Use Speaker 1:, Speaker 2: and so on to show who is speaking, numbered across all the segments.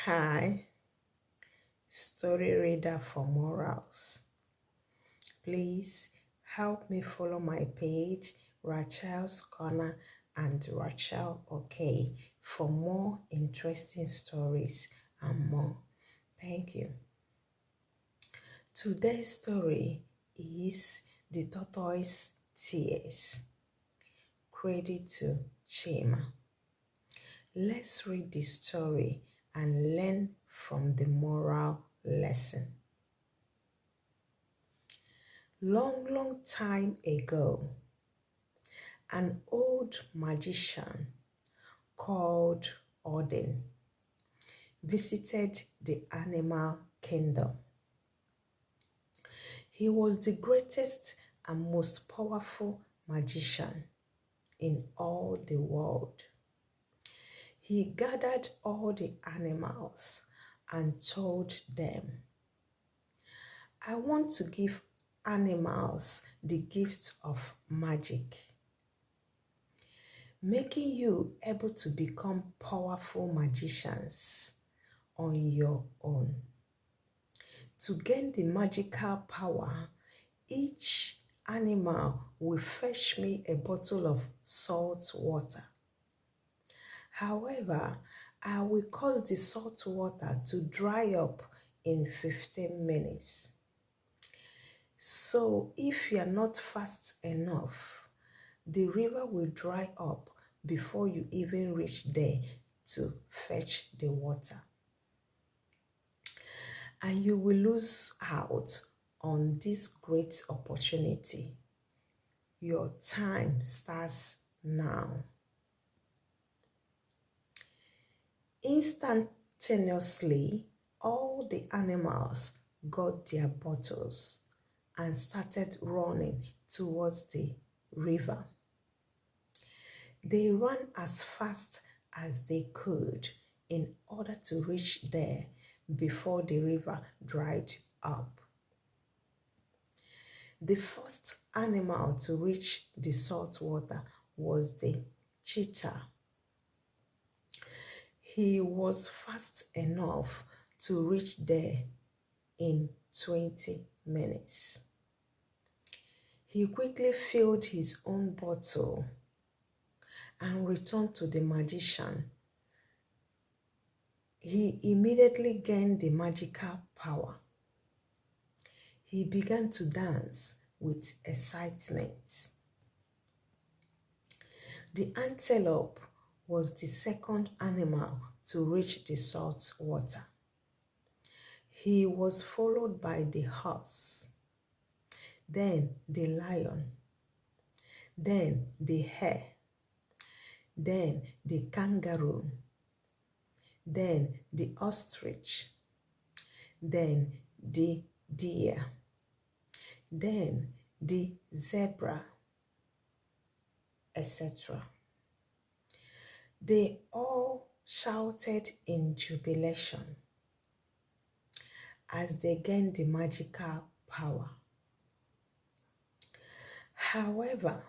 Speaker 1: Hi, story reader for morals. Please help me follow my page, Rachel's Corner and Rachel OK, for more interesting stories and more. Thank you. Today's story is The Tortoise Tears. Credit to Chima. Let's read the story and learn from the moral lesson. Long time ago, an old magician called Odin visited the animal kingdom. He was the greatest and most powerful magician in all the world. He gathered all the animals and told them, I want to give animals the gift of magic, making you able to become powerful magicians on your own. To gain the magical power, each animal will fetch me a bottle of salt water. However, I will cause the salt water to dry up in 15 minutes. So if you are not fast enough, the river will dry up before you even reach there to fetch the water. And you will lose out on this great opportunity. Your time starts now. Instantaneously, all the animals got their bottles and started running towards the river. They ran as fast as they could in order to reach there before the river dried up. The first animal to reach the salt water was the cheetah. He was fast enough to reach there in 20 minutes. He quickly filled his own bottle and returned to the magician. He immediately gained the magical power. He began to dance with excitement. The antelope was the second animal to reach the salt water. He was followed by the horse, then the lion, then the hare, then the kangaroo, then the ostrich, then the deer, then the zebra, etc. They all shouted in jubilation as they gained the magical power. However,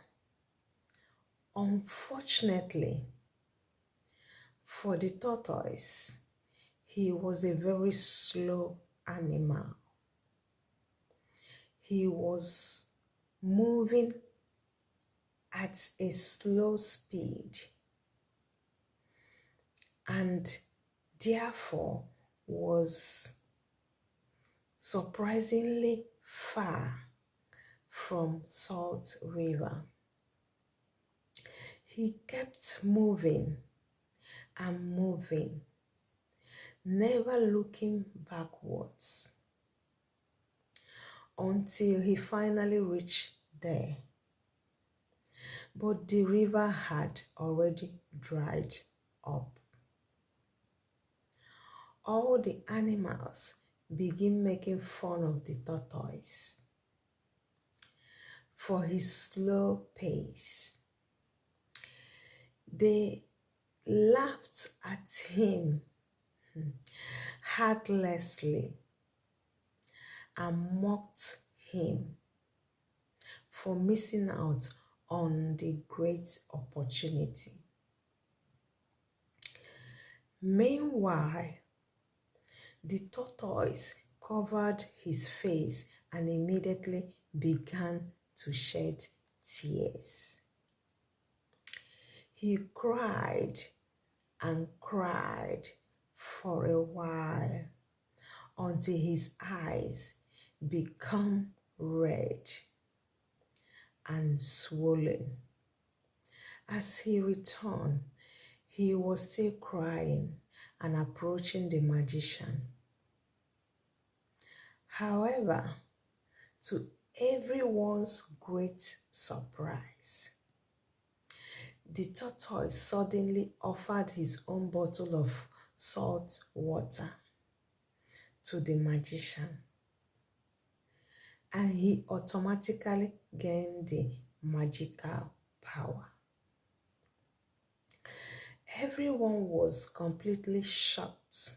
Speaker 1: unfortunately for the tortoise, he was a very slow animal. He was moving at a slow speed and therefore was surprisingly far from Salt River. He kept moving and moving, never looking backwards, until he finally reached there. But the river had already dried up. All the animals began making fun of the tortoise for his slow pace. They laughed at him heartlessly and mocked him for missing out on the great opportunity. Meanwhile, The tortoise covered his face and immediately began to shed tears. He cried and cried for a while until his eyes become red and swollen. As he returned, he was still crying and approaching the magician. However, to everyone's great surprise, the tortoise suddenly offered his own bottle of salt water to the magician, and he automatically gained the magical power. Everyone was completely shocked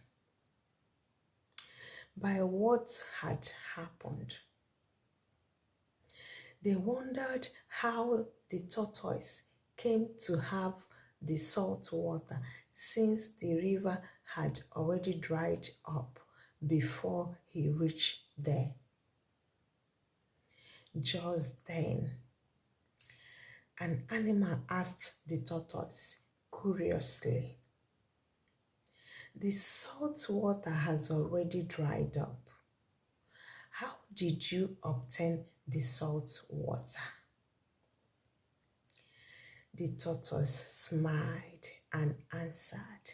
Speaker 1: by what had happened. They wondered how the tortoise came to have the salt water since the river had already dried up before he reached there. Just then, an animal asked the tortoise curiously, "The salt water has already dried up. How did you obtain the salt water?" The tortoise smiled and answered,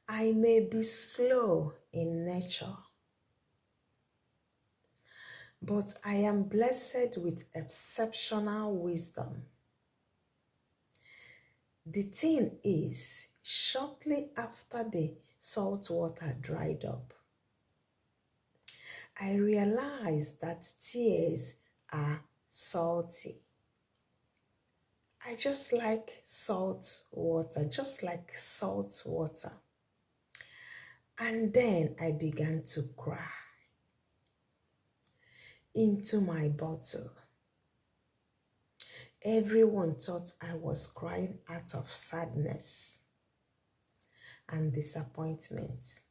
Speaker 1: "I may be slow in nature, but I am blessed with exceptional wisdom. The thing is, shortly after the salt water dried up, I realized that tears are salty. I just like salt water, just like salt water. And then I began to cry into my bottle. Everyone thought I was crying out of sadness and disappointment.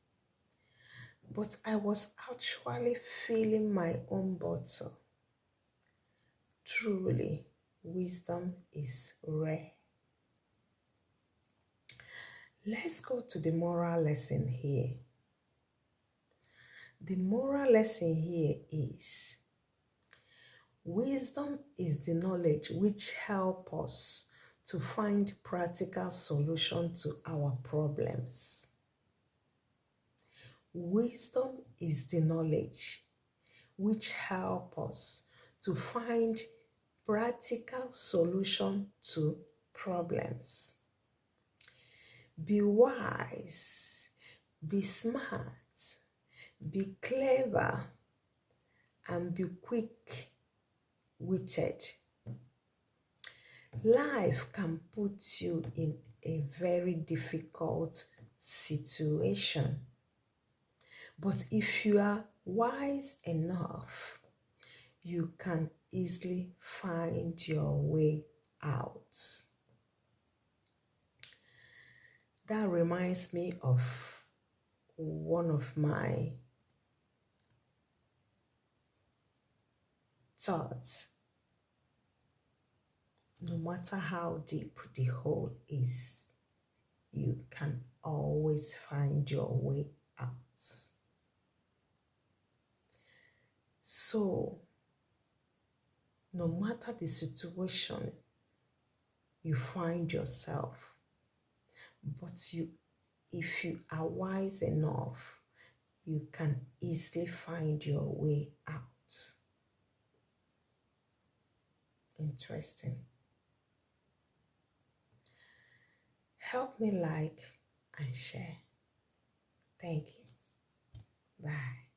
Speaker 1: But I was actually filling my own bottle. Truly, wisdom is rare." Let's go to the moral lesson here. The moral lesson here is, wisdom is the knowledge which helps us to find practical solutions to our problems. Wisdom is the knowledge which helps us to find practical solution to problems. Be wise, be smart, be clever, and be quick-witted. Life can put you in a very difficult situation, but if you are wise enough, you can easily find your way out. That reminds me of one of my thoughts. No matter how deep the hole is, you can always find your way out. So, no matter the situation you find yourself, but if you are wise enough, you can easily find your way out. Interesting. Help me like and share. Thank you. Bye.